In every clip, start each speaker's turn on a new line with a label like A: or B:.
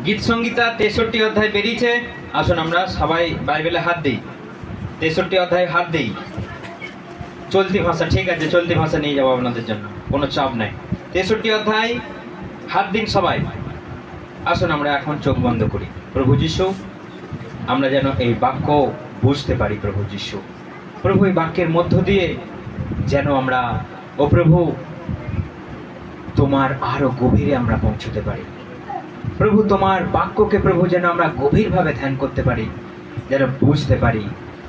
A: গীত সংগীতা 63 অধ্যায় বেরিয়েছে। আসুন আমরা সবাই বাইবেলে হাত দিই। 63 অধ্যায় হাত দিই। চলতি ভাষা, ঠিক আছে, চলতি ভাষা নিয়ে যাবো আপনাদের জন্য, কোনো চাপ নাই। 63 অধ্যায় হাত দিন সবাই। আসুন আমরা এখন চোখ বন্ধ করি। প্রভু যিশু, আমরা যেন এই বাক্য বুঝতে পারি। প্রভু যিশু, প্রভু এই বাক্যের মধ্য দিয়ে যেন আমরা, ও প্রভু, তোমার আরো গভীরে আমরা পৌঁছতে পারি। প্রভু তোমার বাক্যকে প্রভু যেন আমরা গভীরভাবে ধ্যান করতে পারি, যেন বুঝতে পারি।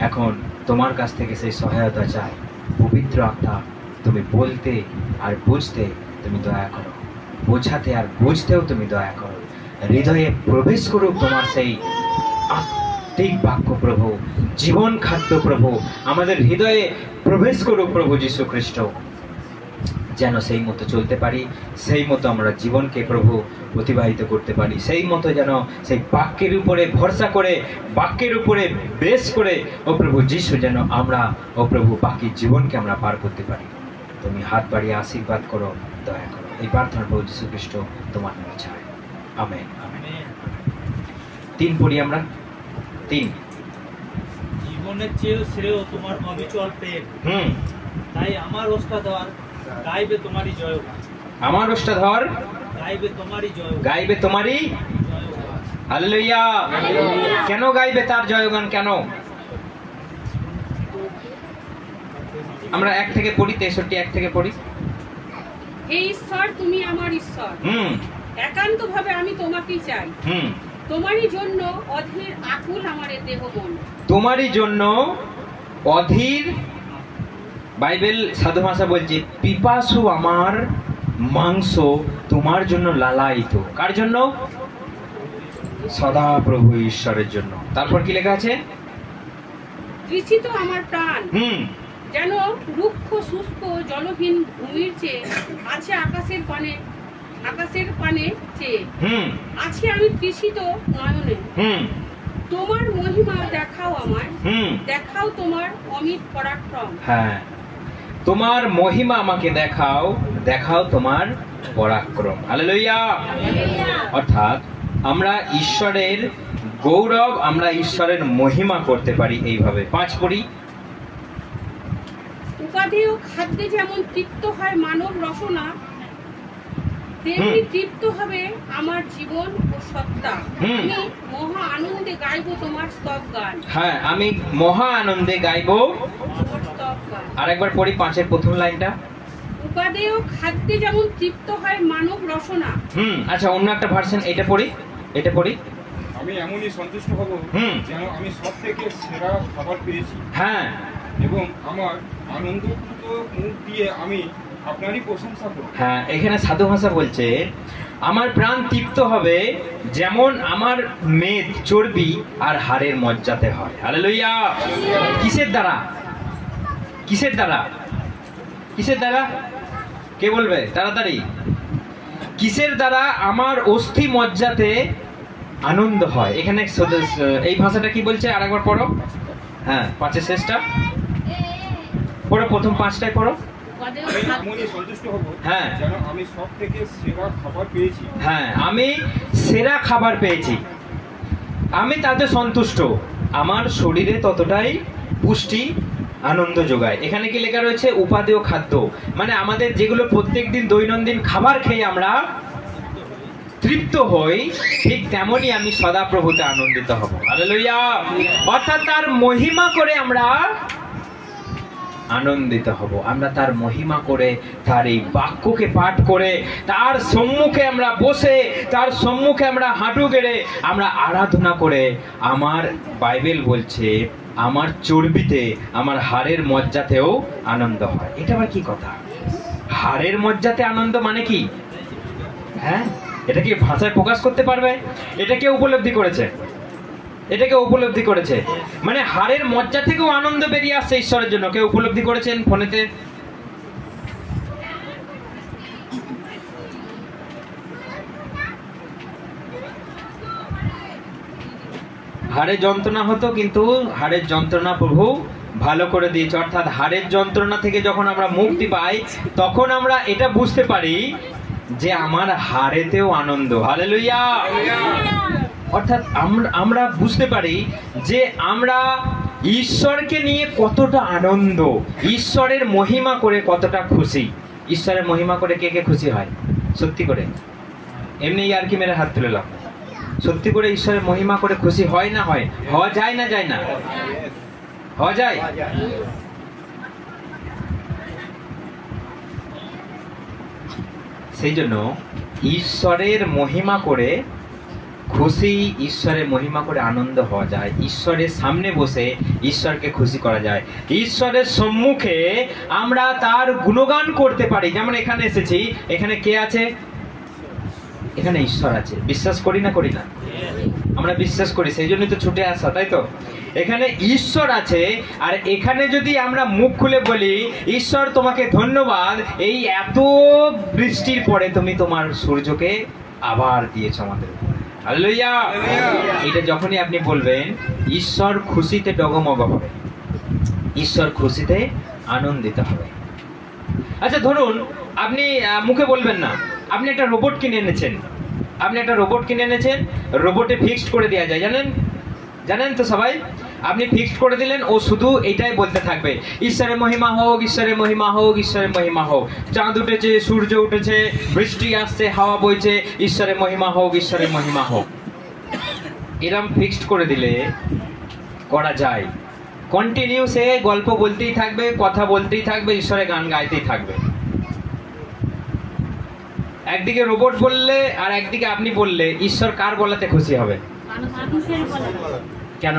A: এখন তোমার কাছ থেকে সেই সহায়তা চাই। পবিত্র আত্মা, তুমি বলতে আর বুঝতে তুমি দয়া করো, বোঝাতে আর বুঝতেও তুমি দয়া করো। হৃদয়ে প্রবেশ করুক তোমার সেই আত্মিক বাক্য প্রভু, জীবন খাদ্য প্রভু, আমাদের হৃদয়ে প্রবেশ করুক প্রভু যীশু খ্রিস্ট, যেন সেই মতো চলতে পারি, সেই মতো আমরা জীবনকে প্রভু অতিবাহিত করতে পারি, সেই মতো যেন সেই বাক্যের উপরে ভরসা করে, বাক্যের উপরে বেশ করে ও প্রভু যীশু যেন আমরা, ও প্রভু, বাকি জীবনকে আমরা পার করতে পারি। তুমি হাত বাড়িয়ে আশীর্বাদ করো, দয়া করো। এই প্রার্থনা প্রভু যীশু খ্রিস্ট তোমার নামে চাই, আমেন। 3 পড়ি আমরা। 3,
B: জীবনের চেয়েও শ্রেয় তোমার অবিচল প্রেম। তাই আমার ওষ্ঠাধর গাইবে তোমারই জয়গান। আমার ওষ্ঠাধর গাইবে তোমারই জয়গান, গাইবে তোমারই জয়গান।
A: হালেলুয়া। কেন গাইবে তার জয়গান? কেন? আমরা 1 থেকে পড়ি, 63 1 থেকে পড়ি।
C: হে ঈশ্বর, তুমি আমার ঈশ্বর, একান্তভাবে আমি তোমাকেই চাই। তোমারই জন্য অধীর আকুল আমার দেহ মন।
A: তোমারই জন্য অধীর, বাইবেল সাধু ভাষা বলছে, পিপাসু আমার মাংস তোমার জন্য লালায়িত। কার জন্য? সদা প্রভু ঈশ্বরের জন্য। তারপর কি লেখা আছে?
C: তৃষিত আমার প্রাণ যেন রুক্ষ শুষ্ক জলহীন ভূমির চেয়ে আছে আকাশের পানে চেয়ে। আছে আমি তৃষিত নয়নে। তোমার মহিমা দেখাও আমায়, দেখাও তোমার অমিত পরাক্রম।
A: হ্যাঁ, তোমার মহিমা আমাকে দেখাও, দেখাও তোমার পরাক্রম। হালেলুয়া। অর্থাৎ আমরা ঈশ্বরের গৌরব, আমরা ঈশ্বরের মহিমা করতে পারি এইভাবে। 5 পড়ি।
C: উপাদেয় খাদ্যে যেমন তৃপ্ত হয় মানব রসনা, তেমনি তৃপ্ত হবে আমার জীবন ও সত্তা। আমি মহা আনন্দে গাইবো তোমার স্তব গান।
A: হ্যাঁ, আমি মহা আনন্দে গাইবো তোমার স্তব গান। আরেকবার পড়ি 5-এর প্রথম লাইনটা।
C: উপাদেয় খাদ্যে যেমন তৃপ্ত হয় মানব রসনা।
A: আচ্ছা, অন্য একটা ভার্সন, এটা পড়ি, এটা পড়ি।
D: আমি এমনই সন্তুষ্ট হব যেন আমি সব থেকে সেরা খাবার পেয়েছি।
A: হ্যাঁ,
D: এবং আমার আনন্দপূর্ণ মুখ দিয়ে আমি আপনারই প্রশংসা করব।
A: হ্যাঁ, এখানে সাধু ভাষা বলছে, আমার প্রাণ তৃপ্ত হবে যেমন আমার মেদ, চর্বি আর হাড়ের মজ্জাতে হয়। হালেলুয়া। কিসের দ্বারা? কিসের দ্বারা? কিসের দ্বারা? কে বলবে তাড়াতাড়ি? কিসের দ্বারা আমার অস্থি মজ্জাতে আনন্দ হয়? এখানে এই ভাষাটা কি বলছে? আরেকবার পড়ো। হ্যাঁ, 5-এর শেষটা পড়ো, প্রথম 5টায় পড়ো।
D: হ্যাঁ, যেন আমি সব থেকে সেরা খাবার পেয়েছি।
A: হ্যাঁ, আমি সেরা খাবার পেয়েছি, আমি তাতে সন্তুষ্ট। আমার শরীরে ততটাই পুষ্টি, আনন্দ যোগায়। এখানে কি লেখা রয়েছে? উপাদেয় খাদ্য, মানে আমাদের যেগুলো প্রত্যেকদিন দৈনন্দিন খাবার খেয়ে আমরা তৃপ্ত হই, ঠিক তেমনই আমি সদা প্রভুতে আনন্দিত হব। হালেলুয়া। অর্থাৎ তার মহিমা করে আমরা আনন্দিত হব। আমরা তার মহিমা করে, তার এই বাক্যকে পাঠ করে, তার সম্মুখে আমরা বসে, তার সম্মুখে আমরা হাঁটু গেড়ে আমরা আরাধনা করে, আমার বাইবেল বলছে আমার চর্বিতে, আমার হাড়ের মজ্জাতেও আনন্দ হয়। এটা আবার কি কথা? হাড়ের মজ্জাতে আনন্দ মানে কি? হ্যাঁ, এটা কি ভাষায় প্রকাশ করতে পারবে? এটা কে উপলব্ধি করেছে? এটাকে উপলব্ধি করেছে, মানে হাড়ের মজ্জা থেকেও আনন্দ বেরিয়ে আসছে ঈশ্বরের জন্য। কেউ উপলব্ধি করেছেন ফোনেতে? হাড়ের যন্ত্রণা হতো, কিন্তু হাড়ের যন্ত্রণা প্রভু ভালো করে দিয়েছে। অর্থাৎ হাড়ের যন্ত্রণা থেকে যখন আমরা মুক্তি পাই, তখন আমরা এটা বুঝতে পারি যে আমার হাড়েতেও আনন্দ। হালেলুয়া। অর্থাৎ আমরা বুঝতে পারি যে আমরা ঈশ্বরকে নিয়ে কতটা আনন্দ, ঈশ্বরের মহিমা করে কতটা খুশি। ঈশ্বরের মহিমা করে কে কে খুশি হয় সত্যি করে? এমনি আর কি মেরে হাত তুলে লাভ, সত্যি করে ঈশ্বরের মহিমা করে খুশি হয় না হয়? হওয়া যায় না যায় না? হওয়া যায়। সেই জন্য ঈশ্বরের মহিমা করে খুশি, ঈশ্বরের মহিমা করে আনন্দ হওয়া যায়, ঈশ্বরের সামনে বসে ঈশ্বরকে খুশি করা যায়, ঈশ্বরের সম্মুখে আমরা তার গুণগান করতে পারি। যেমন এখানে এসেছি, এখানে কে আছে? এখানে ঈশ্বর আছে। বিশ্বাস করি না করি না? আমরা বিশ্বাস করি, সেই জন্যই তো ছুটে আসা, তাই তো? এখানে ঈশ্বর আছে, আর এখানে যদি আমরা মুখ খুলে বলি ঈশ্বর তোমাকে ধন্যবাদ, এই এত বৃষ্টির পরে তুমি তোমার সূর্যকে আবার দিয়েছো আমাদের। হালেলুয়া। এটা যখনই আপনি বলবেন, ঈশ্বর খুশিতে ডগমগ হবে, ঈশ্বর খুশিতে আনন্দিত হবে। আচ্ছা ধরুন আপনি মুখে বলবেন না, আপনি একটা রোবট কিনে এনেছেন, রোবটে ফিক্সড করে দেওয়া যায়, জানেন তো সবাই? আপনি ফিক্সড করে দিলেন, ও শুধু এটাই বলতে থাকবে, ঈশ্বরের মহিমা হোক, ঈশ্বরের মহিমা হোক, ঈশ্বরের মহিমা হোক। চাঁদ উঠেছে, সূর্য উঠেছে, বৃষ্টি আসছে, হাওয়া বইছে, ঈশ্বরের মহিমা হোক, ঈশ্বরের মহিমা হোক। এরম ফিক্সড করে দিলে করা যায়, কন্টিনিউ সে গল্প বলতেই থাকবে, কথা বলতেই থাকবে, ঈশ্বরের গান গাইতেই থাকবে। একদিকে রোবট বললে আর একদিকে আপনি বললে, ঈশ্বর কার বলাতে খুশি হবে? কেন?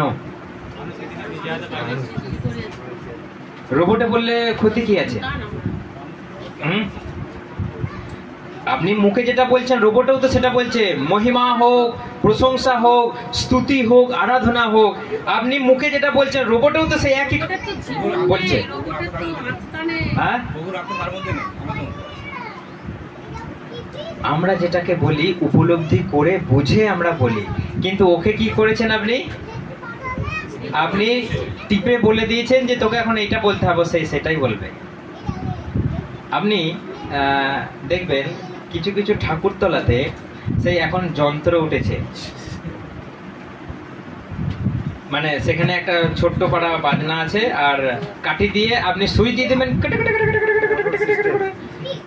A: রোবটে বললে ক্ষতি কি আছে? আপনি মুখে যেটা বলছেন রোবটেও তো সেটা বলছে, মহিমা হোক, প্রশংসা হোক, স্তুতি হোক, আরাধনা হোক। আপনি মুখে যেটা বলছেন রোবটেও তো সেই একই বলছে। হ্যাঁ, আমরা যেটাকে বলি উপলব্ধি করে বুঝে আমরা বলি, কিন্তু ওকে কি করেছেন আপনি? আপনি টিপে বলে দিয়েছেন যে তোকে এখন এইটা বলতে হবে, সেটাই বলবে। আপনি দেখবেন কিছু কিছু ঠাকুরতলাতে সেই এখন যন্ত্র উঠেছে, মানে সেখানে একটা ছোট্ট পাড়া বাজনা আছে, আর কাঠি দিয়ে আপনি সুই দিয়ে দেবেন,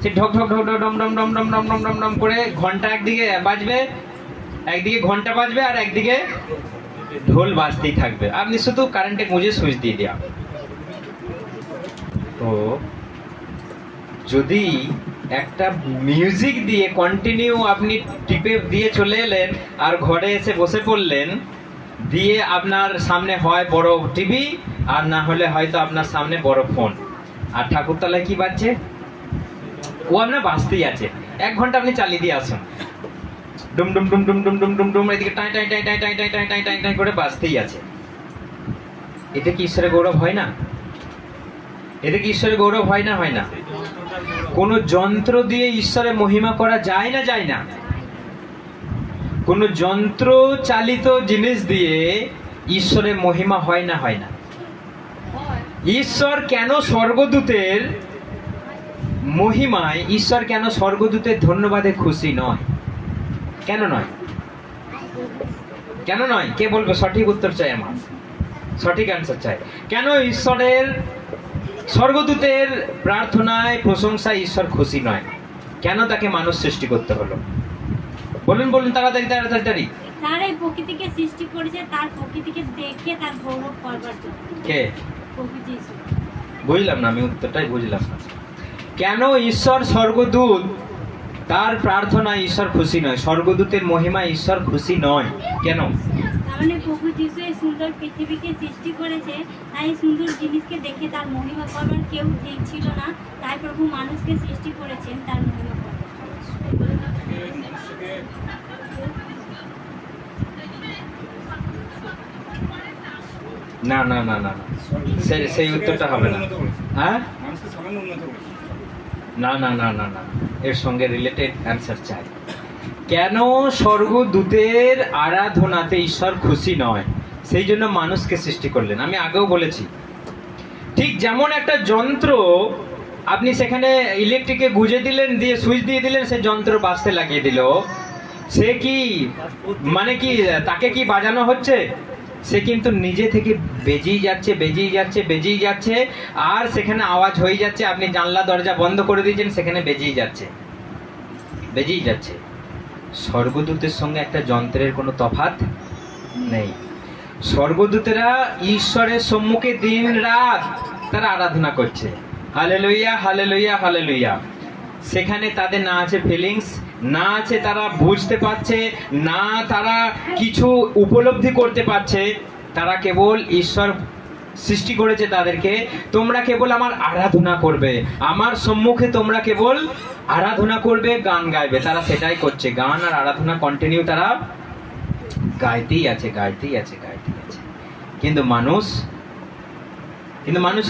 A: সে ঢক ঢক ঢক ডম ডম ডম ডম ডম ডম ডম ডম করে ঘন্টা একদিকে বাজবে, আর একদিকে ঢোল বাজতেই থাকবে। আপনি শুধু কারেন্টে গুঁজে সুইচ দিয়ে দেওয়া। তো যদি একটা মিউজিক দিয়ে কন্টিনিউ আপনি টিপে দিয়ে চলে এলেন আর ঘরে এসে বসে পড়লেন, দিয়ে আপনার সামনে হয় বড় টিভি, আর না হলে হয়তো আপনার সামনে বড় ফোন, আর ঠাকুরতলায় কি বাজছে? ও আপনার বাজতেই আছে। 1 ঘন্টা আপনি চালিয়ে দিয়ে আসুন, ডুম ডুম ডুম ডুম ডুম ডুম ডুম ডুম, এদিকে টাই টাই টাই টাই টাই টাই টাই টাই টাই টাই করে বাজতেই আছে। এতে কি ঈশ্বরের গৌরব হয় না? এতে কি ঈশ্বরের গৌরব হয় না? হয় না? কোন যন্ত্র দিয়ে ঈশ্বরের মহিমা করা যায় না? যায় না? কোন যন্ত্র চালিত জিনিস দিয়ে ঈশ্বরের মহিমা হয় না? হয় না? ঈশ্বর কেন স্বর্গদূতের মহিমায়, ঈশ্বর কেন স্বর্গদূতের ধন্যবাদে খুশি নয়? কেন নয়? কেন নয়? কে বলবে? সঠিক উত্তর চাই, আমার সঠিক অ্যান্সার চাই। কেন ঈশ্বরের স্বর্গদূতের প্রার্থনায়, প্রশংসায় ঈশ্বর খুশি নয়? কেন তাকে মানুষ সৃষ্টি করতে হলো? বলুন বলুন, তাড়াতাড়ি তাড়াতাড়ি।
E: তার এই প্রকৃতিকে সৃষ্টি করেছে তার প্রকৃতিকে দেখে তার গৌরব করবার জন্য।
A: কে?
E: প্রকৃতি।
A: বুঝলাম না, আমি উত্তরটাই বুঝলাম না। কেন ঈশ্বর স্বর্গদূত তার প্রার্থনায় ঈশ্বর খুশি নয়? স্বর্গদূতের মহিমায় ঈশ্বর খুশি নয় কেন?
E: মানে প্রভু যিশু এই সুন্দর পৃথিবীকে সৃষ্টি করেছে, তাই সুন্দর জিনিসকে দেখে তার মহিমা করবার কেউ ঠিক ছিল না, তাই প্রভু মানুষকে সৃষ্টি করেছেন তার মহিমা করবার।
A: না না না না, সেই উত্তরটা হবে না। হ্যাঁ, না না না না না, এর সঙ্গে রিলেটেড অ্যান্সার চাই। কেন স্বর্গদূতের আরাধনাতে ঈশ্বর খুশি নয়? সেই জন্য মানুষকে সৃষ্টি করলেন। আমি আগেও বলেছি, ঠিক যেমন একটা যন্ত্র আপনি সেখানে ইলেকট্রিকে গুঁজে দিলেন, দিয়ে সুইচ দিয়ে দিলেন, সেই যন্ত্র বাজতে লাগিয়ে দিল, সে কি মানে কি তাকে কি বাজানো হচ্ছে? সে কিন্তু নিজে থেকে বেজেই যাচ্ছে আর সেখানে আওয়াজ হয়ে যাচ্ছে। আপনি জানলা দরজা বন্ধ করে দিয়েছেন, সেখানে বেজেই যাচ্ছে। স্বর্গদূতের সঙ্গে একটা যন্ত্রের কোনো তফাৎ নেই। স্বর্গদূতেরা ঈশ্বরের সম্মুখে দিন রাত তারা আরাধনা করছে, হালেলুয়া হালেলুয়া হালেলুয়া। সেখানে তাদের না আছে ফিলিংস, না আছে তারা বুঝতে পারছে, না তারা কিছু উপলব্ধি করতে পারছে। তারা কেবল ঈশ্বর সৃষ্টি করেছে তাদেরকে, তোমরা কেবল আমার আরাধনা করবে, আমার সম্মুখে তোমরা কেবল আরাধনা করবে, গান গাইবে। তারা সেটাই করছে, গান আর আরাধনা কন্টিনিউ তারা গাইতেই আছে। কিন্তু মানুষ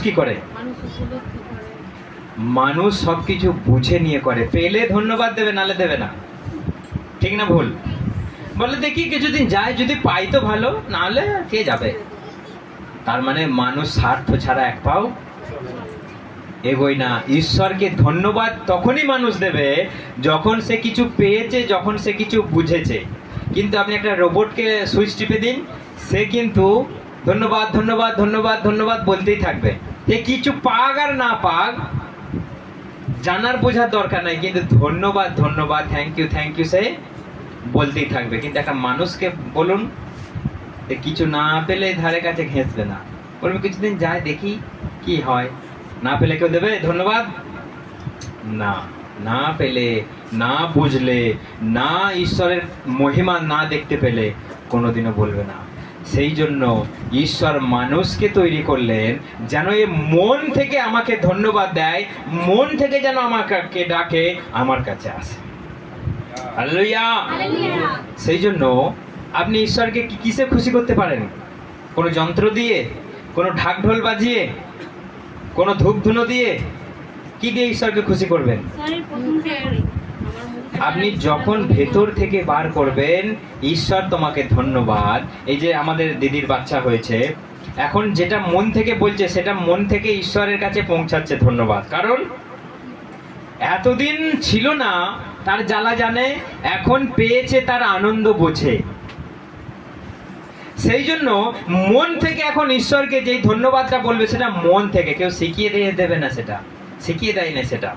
A: কি করে? মানুষ সবকিছু বুঝে নিয়ে করে। পেলে ধন্যবাদ দেবে, নালে দেবে না। ঠিক না ভুল? বলে দেখি কিছুদিন যায়, যদি পাই তো ভালো, নাহলে কে যাবে। তার মানে মানুষ স্বার্থ ছাড়া এক পাও এগোয় না। ঈশ্বরকে ধন্যবাদ তখনই মানুষ দেবে যখন সে কিছু পেয়েছে, যখন সে কিছু বুঝেছে। কিন্তু আপনি একটা রোবটকে সুইচ টিপে দিন, সে কিন্তু ধন্যবাদ ধন্যবাদ ধন্যবাদ ধন্যবাদ বলতেই থাকবে। সে কিছু পাক আর না পাক জানার বোঝার দরকার নাই, কিন্তু ধন্যবাদ ধন্যবাদ থ্যাংক ইউ সে বলতেই থাকবে। কিন্তু একটা মানুষকে বলুন, কিছু না পেলে ধারে কাছে ঘেঁচবে না, বলবে কিছুদিন যায় দেখি কি হয়। না পেলে কেউ দেবে ধন্যবাদ? না। না পেলে, না বুঝলে, না ঈশ্বরের মহিমা না দেখতে পেলে কোনোদিনও বলবে না। সেই জন্য ঈশ্বর মানুষকে তৈরি করলেন যেন এ মন থেকে আমাকে ধন্যবাদ দেয়, মন থেকে যেন আমাকে ডাকে, আমার কাছে আসে। হালেলুয়া। সেই জন্য আপনি ঈশ্বরকে কিসে খুশি করতে পারেন? কোনো যন্ত্র দিয়ে, কোনো ঢাক ঢোল বাজিয়ে, কোনো ধূপ ধুনো দিয়ে? কি দিয়ে ঈশ্বরকে খুশি করবেন? আপনি যখন ভেতর থেকে বার করবেন, ঈশ্বর তোমাকে ধন্যবাদ। এই যে আমাদের দিদির বাচ্চা হয়েছে, এখন যেটা মন থেকে বলছে সেটা মন থেকে ঈশ্বরের কাছে পৌঁছাচ্ছে ধন্যবাদ। কারণ এতদিন ছিল না, তার জ্বালা জানে, এখন পেয়েছে তার আনন্দ বোঝে। সেই জন্য মন থেকে এখন ঈশ্বরকে যেই ধন্যবাদটা বলবে সেটা মন থেকে, কেউ শিখিয়ে দেবে না, সেটা শিখিয়ে দেয় না সেটা।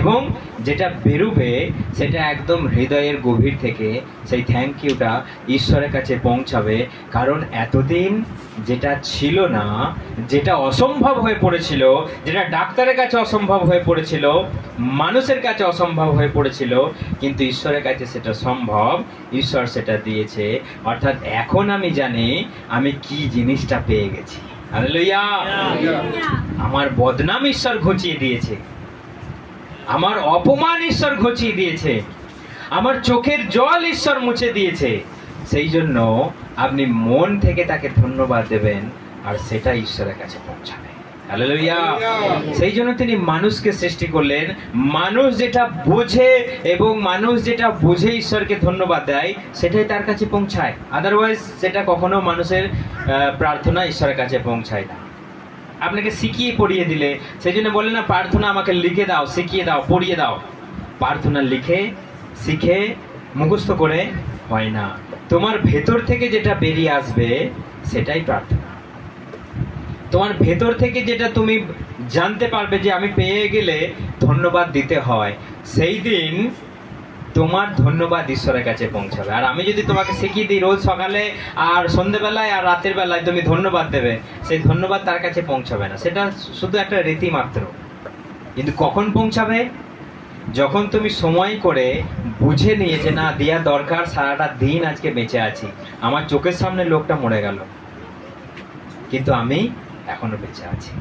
A: এবং যেটা বেরোবে সেটা একদম হৃদয়ের গভীর থেকে, সেই থ্যাংক ইউটা ঈশ্বরের কাছে পৌঁছাবে। কারণ এতদিন যেটা ছিল না, যেটা অসম্ভব হয়ে পড়েছিল, যেটা ডাক্তারের কাছে অসম্ভব হয়ে পড়েছিল, মানুষের কাছে অসম্ভব হয়ে পড়েছিল, কিন্তু ঈশ্বরের কাছে সেটা সম্ভব। ঈশ্বর সেটা দিয়েছে। অর্থাৎ এখন আমি জানি আমি কি জিনিসটা পেয়ে গেছি। হালেলুয়া। আমার বদনাম ঈশ্বর ঘুচিয়ে দিয়েছে, আমার অপমান ঈশ্বর ঘুচিয়ে দিয়েছে, আমার চোখের জল ঈশ্বর মুছে দিয়েছে। সেই জন্য আপনি মন থেকে তাকে ধন্যবাদ দেবেন, আর সেটা ঈশ্বরের কাছে পৌঁছাবে। হালেলুয়া। সেই জন্য তিনি মানুষকে সৃষ্টি করলেন। মানুষ যেটা বোঝে এবং মানুষ যেটা বুঝে ঈশ্বরকে ধন্যবাদ দেয়, সেটাই তার কাছে পৌঁছায়। আদারওয়াইজ সেটা কখনো মানুষের প্রার্থনা ঈশ্বরের কাছে পৌঁছায় না। আপনাকে শিখিয়ে পড়িয়ে দিলে, সেই জন্য বলে না প্রার্থনা আমাকে লিখে দাও, শিখিয়ে দাও, পড়িয়ে দাও। প্রার্থনা লিখে শিখে মুখস্থ করে হয় না। তোমার ভেতর থেকে যেটা বেরিয়ে আসবে সেটাই প্রার্থনা। তোমার ভেতর থেকে যেটা তুমি জানতে পারবে যে আমি পেয়ে গেলে ধন্যবাদ দিতে হয়, সেই দিন তোমার ধন্যবাদ ঈশ্বরের কাছে পৌঁছাবে। আর আমি যদি তোমাকে শিখিয়ে দিই রোজ সকালে আর সন্ধ্যেবেলায় আর রাতের বেলায় তুমি ধন্যবাদ দেবে, সেই ধন্যবাদ তার কাছে পৌঁছাবে না। সেটা শুধু একটা রীতি মাত্র। কিন্তু কখন পৌঁছাবে? যখন তুমি সময় করে বুঝে নিয়ে যে না দেয়া দরকার, সারাটা দিন আজকে বেঁচে আছি, আমার চোখের সামনে লোকটা মরে গেল কিন্তু আমি এখনো বেঁচে আছি।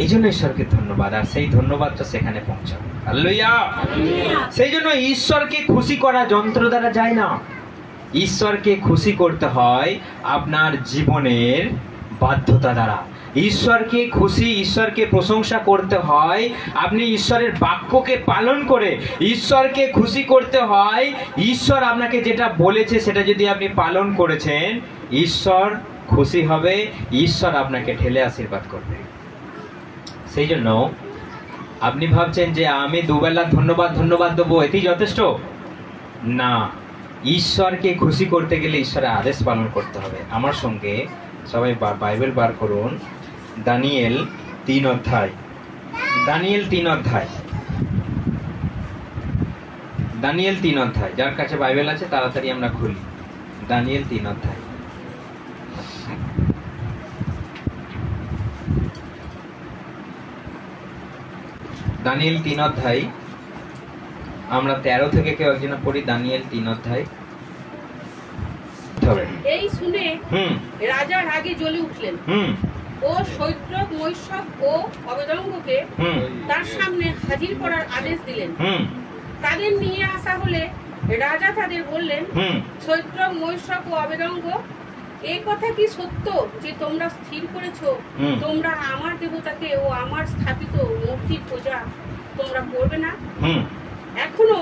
A: এই জন্য ঈশ্বরকে ধন্যবাদ, আর সেই ধন্যবাদটা সেখানে পৌঁছাবে। হালেলুয়া। সেই জন্য ঈশ্বরকে খুশি করা যন্ত্র দ্বারা যায় না। ঈশ্বরকে খুশি করতে হয় আপনার জীবনের বাধ্যতা দ্বারা। ঈশ্বরকে খুশি, ঈশ্বরকে প্রশংসা করতে হয় আপনি ঈশ্বরের বাক্যকে পালন করে। ঈশ্বরকে খুশি করতে হয় ঈশ্বর আপনাকে যেটা বলেছে সেটা যদি আপনি পালন করেছেন, ঈশ্বর খুশি হবে, ঈশ্বর আপনাকে ঢেলে আশীর্বাদ করবে। সেই জন্য আপনি ভাবছেন যে আমি দুবেলা ধন্যবাদ ধন্যবাদ দেবো, এটি যথেষ্ট না। ঈশ্বরকে খুশি করতে গেলে ঈশ্বরের আদেশ পালন করতে হবে। আমার সঙ্গে সবাই বাইবেল বার করুন, দানিয়েল 3 অধ্যায়। দানিয়েল 3 অধ্যায়, দানিয়েল 3 অধ্যায়। যার কাছে বাইবেল আছে তাড়াতাড়ি আমরা খুলি দানিয়েল 3 অধ্যায়। দানিয়েল 3 অধ্যায় আমরা 13 থেকে কেউ একজন পড়ি। দানিয়েল 3 অধ্যায়।
C: এই শুনে রাজা রাগে জ্বলে উঠলেন ও শৈত্রক, মৈশক ও অবেদঙ্গকে তার সামনে হাজির করার আদেশ দিলেন। তাদের নিয়ে আসা হলে রাজা তাদের বললেন, শৈত্রক, মৈশক ও অবেদঙ্গ, এই কথা কি সত্য যে তোমরা স্থির করেছো তোমরা আমার দেবতাকে ও আমার স্থাপিত মূর্তির পূজা তোমরা করবে না? এখনো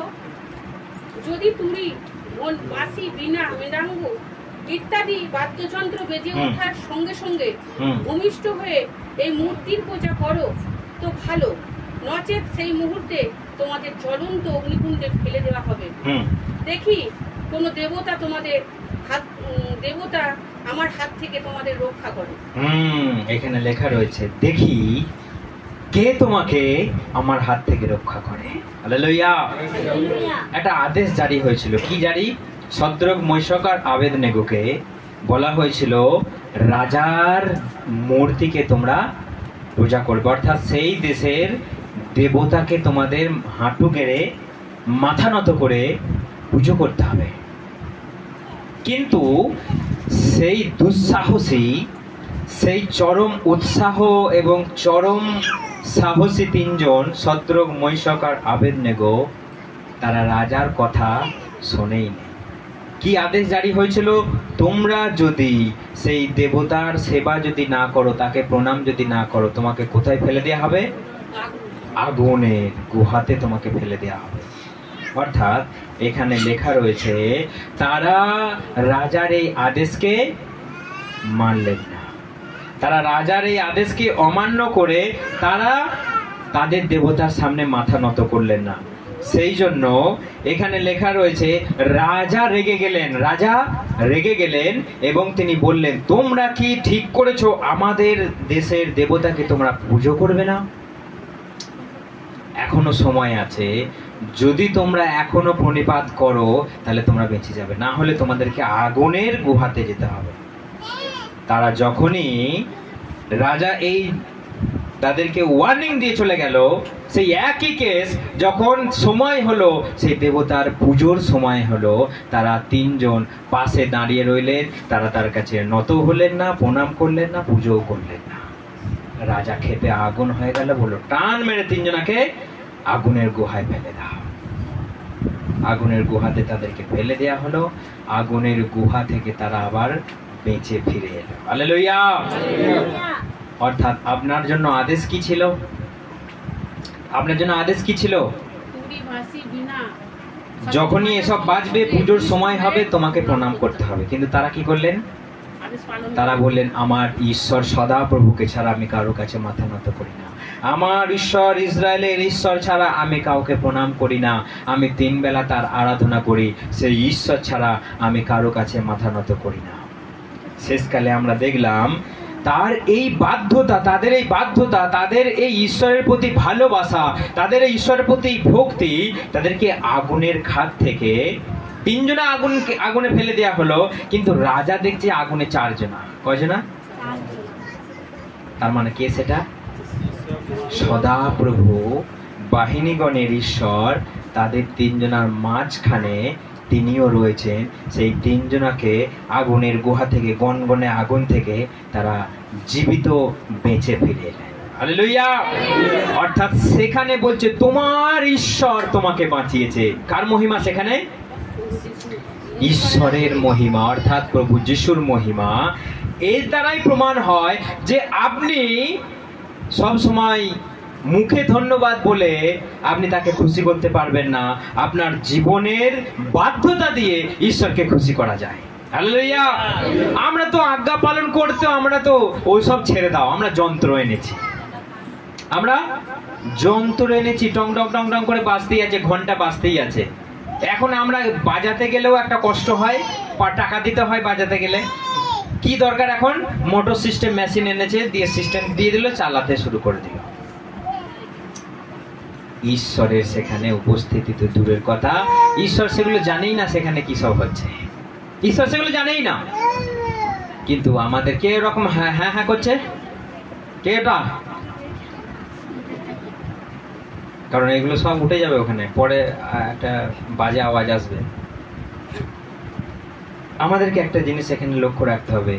C: যদি তুরি, বাঁশি, বীণা, মৃদঙ্গ ইত্যাদি বাদ্যযন্ত্র বেজে ওঠার সঙ্গে সঙ্গে ভূমিষ্ঠ হয়ে এই মূর্তির পূজা করো তো ভালো, নচেত সেই মুহূর্তে তোমাদের জ্বলন্ত অগ্নিকুণ্ডে ফেলে দেওয়া হবে। দেখি কোন দেবতা তোমাদের দেবতা আমার হাত থেকে তোমাদের রক্ষা করে।
A: এখানে লেখা রয়েছে, দেখি কে তোমাকে আমার হাত থেকে রক্ষা করে। হালেলুয়া। একটা আদেশ জারি হয়েছিল। কি জারি? শদ্রক, মৈশক আর আবেদনেগোকে বলা হয়েছিল রাজার মূর্তিকে তোমরা পূজা করবে, অর্থাৎ সেই দেশের দেবতাকে তোমাদের হাঁটু গেড়ে মাথা নত করে পুজো করতে হবে। কিন্তু সেই দুঃসাহসী, সেই চরম উৎসাহ এবং চরম সাহসী 3 জন শদ্রক, মৈশক আর আবেদনেগো তারা রাজার কথা শোনেইনি। কি আদেশ জারি হয়েছিল? তোমরা যদি সেই দেবতার সেবা যদি না করো, তাকে প্রণাম যদি না করো, তোমাকে কোথায় ফেলে দেওয়া হবে? আগুনের গুহাতে তোমাকে ফেলে দেওয়া হবে। অর্থাৎ এখানে লেখা রয়েছে তারা রাজার এই আদেশকে মানলেন না। তারা রাজার এই আদেশকে অমান্য করে তারা তাদের দেবতার সামনে মাথা নত করলেন না। সেই জন্য এখানে লেখা রয়েছে রাজা রেগে গেলেন। রাজা রেগে গেলেন এবং তিনি বললেন, তোমরা কি ঠিক করেছো আমাদের দেশের দেবতাকে তোমরা পুজো করবে না? এখনো সময় আছে, যদি তোমরা এখনো প্রণিপাত করো তাহলে তোমরা বেঁচে যাবে, না হলে তোমাদেরকে আগুনের গুহাতে যেতে হবে। তারা যখনই রাজা এই তাদেরকে ওয়ার্নিং দিয়ে চলে গেল, সেই একই কেস যখন সময় হলো, সেই দেবতার পুজোর সময় হলো, তারা 3 জন পাশে দাঁড়িয়ে রইলেন। তারা তার কাছে নত হলেন না, প্রণাম করলেন না, পুজোও করলেন না। রাজা খেপে আগুন হয়ে গেল, বলল টান মেরে 3 জনাকে আগুনের গুহায় ফেলে দাও। আগুনের গুহাতে তাদেরকে ফেলে দেয়া হলো। আগুনের গুহা থেকে তারা আবার বেঁচে ফিরে এলো। হালেলুয়া। অর্থাৎ আপনার জন্য আদেশ কি ছিল? আপনার জন্য আদেশ কি ছিল? যখনই এসব বাজবে, পুজোর সময় হবে, তোমাকে প্রণাম করতে হবে। কিন্তু তারা কি করলেন? তারা বললেন, আমার ঈশ্বর সদাপ্রভুকে ছাড়া আমি কারো কাছে মাথা নত করি না। আমার ঈশ্বর ইসরায়েলের ঈশ্বর ছাড়া আমি কাউকে প্রণাম করি না। আমি 3 বেলা তার আরাধনা করি, সেই ঈশ্বর ছাড়া আমি কারো কাছে মাথা নত করি না। শেষকালে আমরা দেখলাম তার এই বাধ্যতা, তাদের এই বাধ্যতা, তাদের এই ঈশ্বরের প্রতি ভালোবাসা, তাদের এই ঈশ্বরের প্রতি ভক্তি, তাদেরকে আগুনের খাদ থেকে 3 জনা আগুনে ফেলে দেওয়া হলো। কিন্তু রাজা দেখছে আগুনে 4 জনা। কয়জনা? তার মানে কে সেটা? সদাপ্রভু, বাহিনীগণের ঈশ্বর, তাদের 3 জনার মাঝখানে তিনিও রয়েছেন। সেই 3 জনাকে আগুনের গুহা থেকে, গনগনে আগুন থেকে তারা জীবিত বেঁচে ফিরে এলেন। হালেলুয়া। অর্থাৎ সেখানে বলছে তোমার ঈশ্বর তোমাকে বাঁচিয়েছে। কার মহিমা সেখানে? ঈশ্বরের মহিমা, অর্থাৎ প্রভু যিশুর মহিমা। এর দ্বারাই প্রমাণ হয় যে আপনি সব সময় মুখে ধন্যবাদ বলে আপনি তাকে খুশি করতে পারবেন না। আপনার জীবনের বাধ্যতা দিয়ে ঈশ্বরকে খুশি করা যায়। হালেলুয়া। আমরা তো আজ্ঞা পালন করতে, আমরা তো ওইসব ছেড়ে দাও, আমরা যন্ত্র এনেছি। আমরা যন্ত্র এনেছি, টং টং টং টং করে বাজতেই আছে, ঘন্টা বাজতেই আছে। এখন আমরা বাজাতে গেলেও একটা কষ্ট হয়, টাকা দিতে হয় বাজাতে গেলে। কি দরকার, এখন মোটর সিস্টেম মেশিন এনেছে, দিয়ে সিস্টেম দিয়ে দিল, চালাতে শুরু করে দিল। ঈশ্বরের সেখানে উপস্থিতি তো দূরের কথা, ঈশ্বর সেগুলো জানেই না সেখানে কি সব হচ্ছে, ঈশ্বর সেগুলো জানেই না। কিন্তু আমাদের কে এরকম হ্যাঁ হ্যাঁ হ্যাঁ করছে, কে এটা? কারণ এগুলো সব উঠে যাবে ওখানে, পরে একটা বাজে আওয়াজ আসবে। আমাদেরকে একটা জিনিস এখানে লক্ষ্য রাখতে হবে,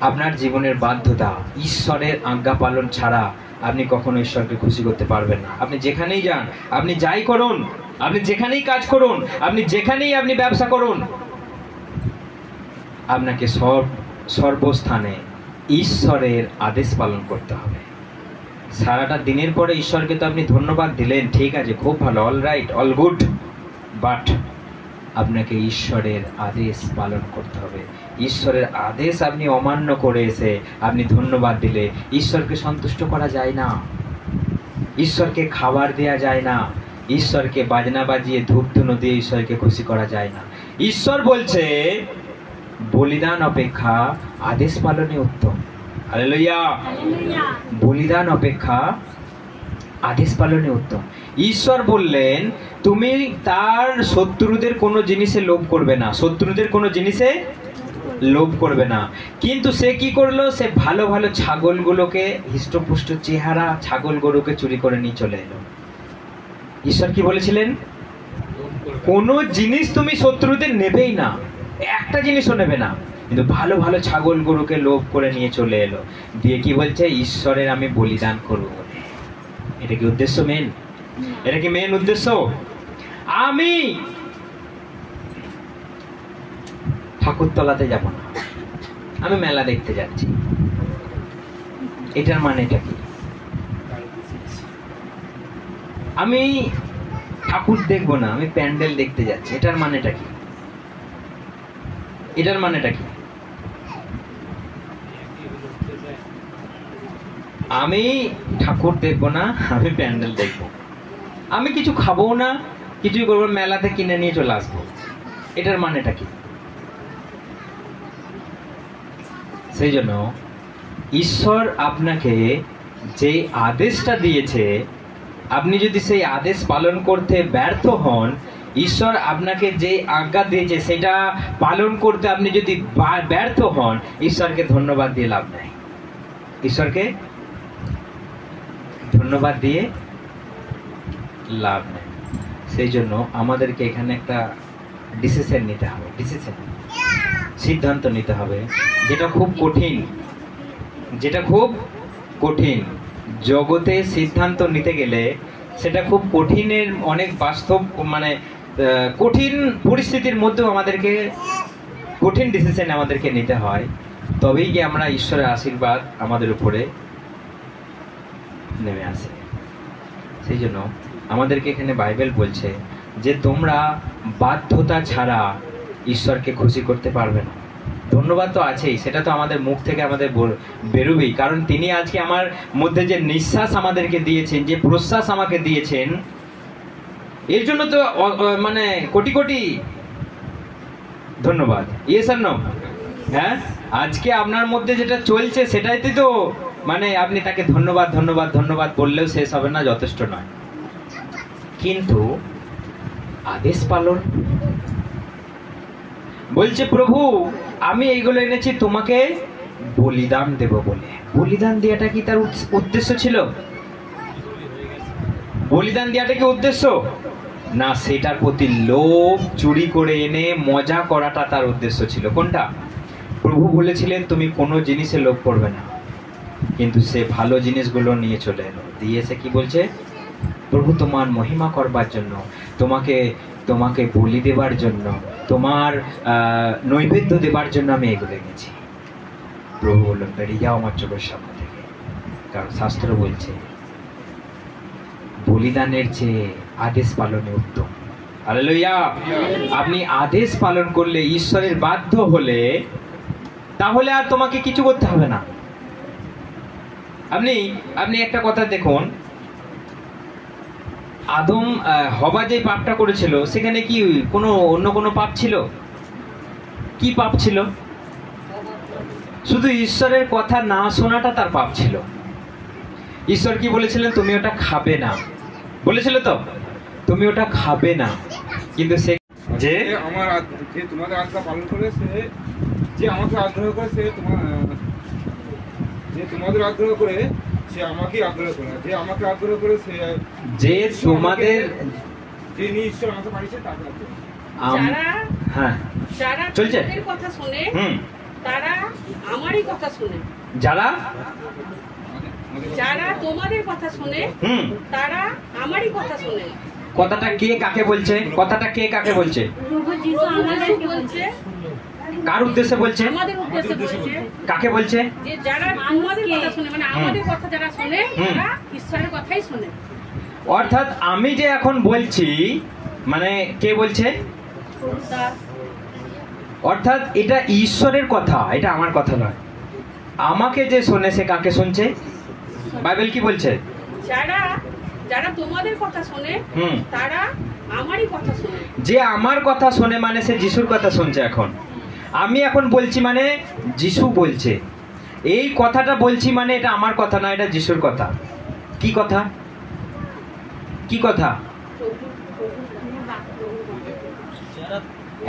A: আপনার জীবনের বাধ্যতা, ঈশ্বরের আজ্ঞা পালন ছাড়া আপনি কখনো ঈশ্বরকে খুশি করতে পারবেন না। আপনি যেখানেই যান, আপনি যাই করুন, আপনি যেখানেই কাজ করুন, আপনি যেখানেই আপনি ব্যবসা করুন, আপনাকে সর্বস্থানে ঈশ্বরের আদেশ পালন করতে হবে। সারাটা দিনের পরে ঈশ্বরকে তো আপনি ধন্যবাদ দিলেন, ঠিক আছে, খুব ভালো, all right, all good, but আপনাকে ঈশ্বরের আদেশ পালন করতে হবে। ঈশ্বরের আদেশ আপনি অমান্য করে এসে আপনি ধন্যবাদ দিলে ঈশ্বরকে সন্তুষ্ট করা যায় না, ঈশ্বরকে খাবার দেয়া যায় না, ঈশ্বরকে বাজনা বাজিয়ে ধূপ ধুনো দিয়ে ঈশ্বরকে খুশি করা যায় না। ঈশ্বর বলছে বলিদান অপেক্ষা আদেশ পালনে উত্তম। হালেলুয়া। বলিদান অপেক্ষা আদেশ পালনে উত্তম। ঈশ্বর বললেন তুমি তার শত্রুদের কোনো জিনিসে লোভ করবে না, শত্রুদের কোনো জিনিসে লোভ করবে না। কিন্তু সে কি করলো, সে ভালো ভালো ছাগলগুলোকে, হৃষ্টপুষ্ট চেহারা ছাগল গরুকে চুরি করে নিয়ে চলে এলো। ঈশ্বর কি বলেছিলেন, কোনো জিনিস তুমি শত্রুদের নেবেই না, একটা জিনিসও নেবে না, কিন্তু ভালো ভালো ছাগল গরুকে লোভ করে নিয়ে চলে এলো। দিয়ে কি বলছে, ঈশ্বরের আমি বলিদান করবো বলে। এটা কি উদ্দেশ্য মেন? এটা কি মেন উদ্দেশ্য? আমি ঠাকুরতলাতে যাব না, আমি মেলা দেখতে যাচ্ছি, এটার মানেটা কি? আমি ঠাকুর দেখবো না, আমি প্যান্ডেল দেখতে যাচ্ছি, এটার মানেটা কি? এটার মানেটা কি? আমি ঠাকুর দেখবো না, আমি প্যান্ডেল দেখবো, আমি কিছু খাবো না, কিছুই করবো, মেলাতে কিনে নিয়ে চলে আসবো, এটার মানেটা কি? সেই জন্য ঈশ্বর আপনাকে যে আদেশটা দিয়েছে, আপনি যদি সেই আদেশ পালন করতে ব্যর্থ হন, ঈশ্বর আপনাকে যে আজ্ঞা দিয়েছে সেটা পালন করতে আপনি যদি ব্যর্থ হন, ঈশ্বরকে ধন্যবাদ দিয়ে লাভ নাই। ঈশ্বরকে ধন্যবাদ দিয়ে লাভ নেই। সেই জন্য আমাদেরকে এখানে একটা ডিসিশন নিতে হবে, সিদ্ধান্ত নিতে হবে, যেটা খুব কঠিন, যেটা খুব কঠিন। জগতে সিদ্ধান্ত নিতে গেলে সেটা খুব কঠিনের, অনেক বাস্তব, মানে কঠিন পরিস্থিতির মধ্যেও আমাদেরকে কঠিন ডিসিশন আমাদেরকে নিতে হয়, তবেই গিয়ে আমরা ঈশ্বরের আশীর্বাদ আমাদের উপরে নেমে আসে। সেই জন্য আমাদেরকে এখানে বাইবেল বলছে যে তোমরা বাধ্যতা ছাড়া ঈশ্বরকে খুশি করতে পারবে না। ধন্যবাদ তো আছেই, সেটা তো আমাদের মুখ থেকে আমাদের বেরোবেই, কারণ তিনি আজকে আমার মধ্যে যে নিঃশ্বাস আমাদেরকে দিয়েছেন, যে প্রশ্বাস আমাকে দিয়েছেন, এর জন্য তো মানে কোটি কোটি ধন্যবাদ। ইয়েস আর নো? হ্যাঁ, আজকে আপনার মধ্যে যেটা চলছে সেটাইতে তো মানে আপনি তাকে ধন্যবাদ ধন্যবাদ ধন্যবাদ বললেও শেষ হবে না, যথেষ্ট নয়। কিন্তু আদেশ পালন বলছে, প্রভু আমি এইগুলো এনেছি তোমাকে বলিদান দেব বলে। বলিদান দেওয়াটা কি তার উদ্দেশ্য ছিল? বলিদান দেওয়াটা কি উদ্দেশ্য না, সেটার প্রতি লোভ, চুরি করে এনে মজা করাটা তার উদ্দেশ্য ছিল। কোনটা? প্রভু বলেছিলেন তুমি কোনো জিনিসে লোভ করবে না, কিন্তু সে ভালো জিনিসগুলো নিয়ে চলে এলো। দিয়ে এসে কি বলছে, প্রভু তোমার মহিমা করবার জন্য, তোমাকে তোমাকে বলি দেবার জন্য, তোমার নৈবেদ্য দেবার জন্য আমি এগুলো এনেছি। প্রভু বললেন বেরিয়ে যাও আমার চোখের সামনে থেকে, কারণ শাস্ত্র বলছে বলিদানের চেয়ে আদেশ পালনে উত্তম। হালেলুয়া। আপনি আদেশ পালন করলে, ঈশ্বরের বাধ্য হলে, তাহলে আর তোমাকে কিছু করতে হবে না। আপনি একটা কথা দেখুন, আদম হবা যে পাপটা করেছিল সেখানে কি অন্য কোনো পাপ ছিল? কি পাপ ছিল? শুধু ঈশ্বরের কথা না শোনাটা তার পাপ ছিল। ঈশ্বর কি বলেছিলেন? তুমি ওটা খাবে না, বলেছিল তো, তুমি ওটা খাবে না। কিন্তু সে যে
D: তোমাদের আজ্ঞা পালন করে, যে আমাকে আগ্রহ করে, তোমাদের আগ্রহ করে, সে আমাকে আগ্রহ করে, যে আমাকে আগ্রহ করে, যে তোমাদের যিনি ঈশ্বর আমাকে পাঠিয়েছে তাকে
C: যারা তোমাদের কথা শুনে তারা আমারই কথা শুনে।
A: যারা
C: তোমাদের কথা শুনে তারা আমারই কথা শুনে।
A: কথাটা কে কাকে বলছে? কথাটা কে কাকে বলছে? কার উদ্দেশ্যে বলছে?
C: আমাদের উদ্দেশ্যে বলছে।
A: কাকে বলছে?
C: যে যারা আমাদের কথা শুনে, মানে আমাদের কথা যারা শুনে তারা ঈশ্বরের কথাই শুনে।
A: অর্থাৎ আমি যে এখন বলছি, মানে কে বলছে? অর্থাৎ এটা ঈশ্বরের কথা, এটা আমার কথা নয়। আমাকে যে শোনে সে কাকে শুনছে? বাইবেল কি বলছে?
C: যারা তোমাদের কথা শোনে তারা আমারই কথা শোনে।
A: যে আমার কথা শোনে মানে সে যিশুর কথা শুনছে। এখন আমি এখন বলছি মানে যিশু বলছে। এই কথাটা বলছি মানে এটা আমার কথা না, এটা যিশুর কথা। কি কথা? কি কথা?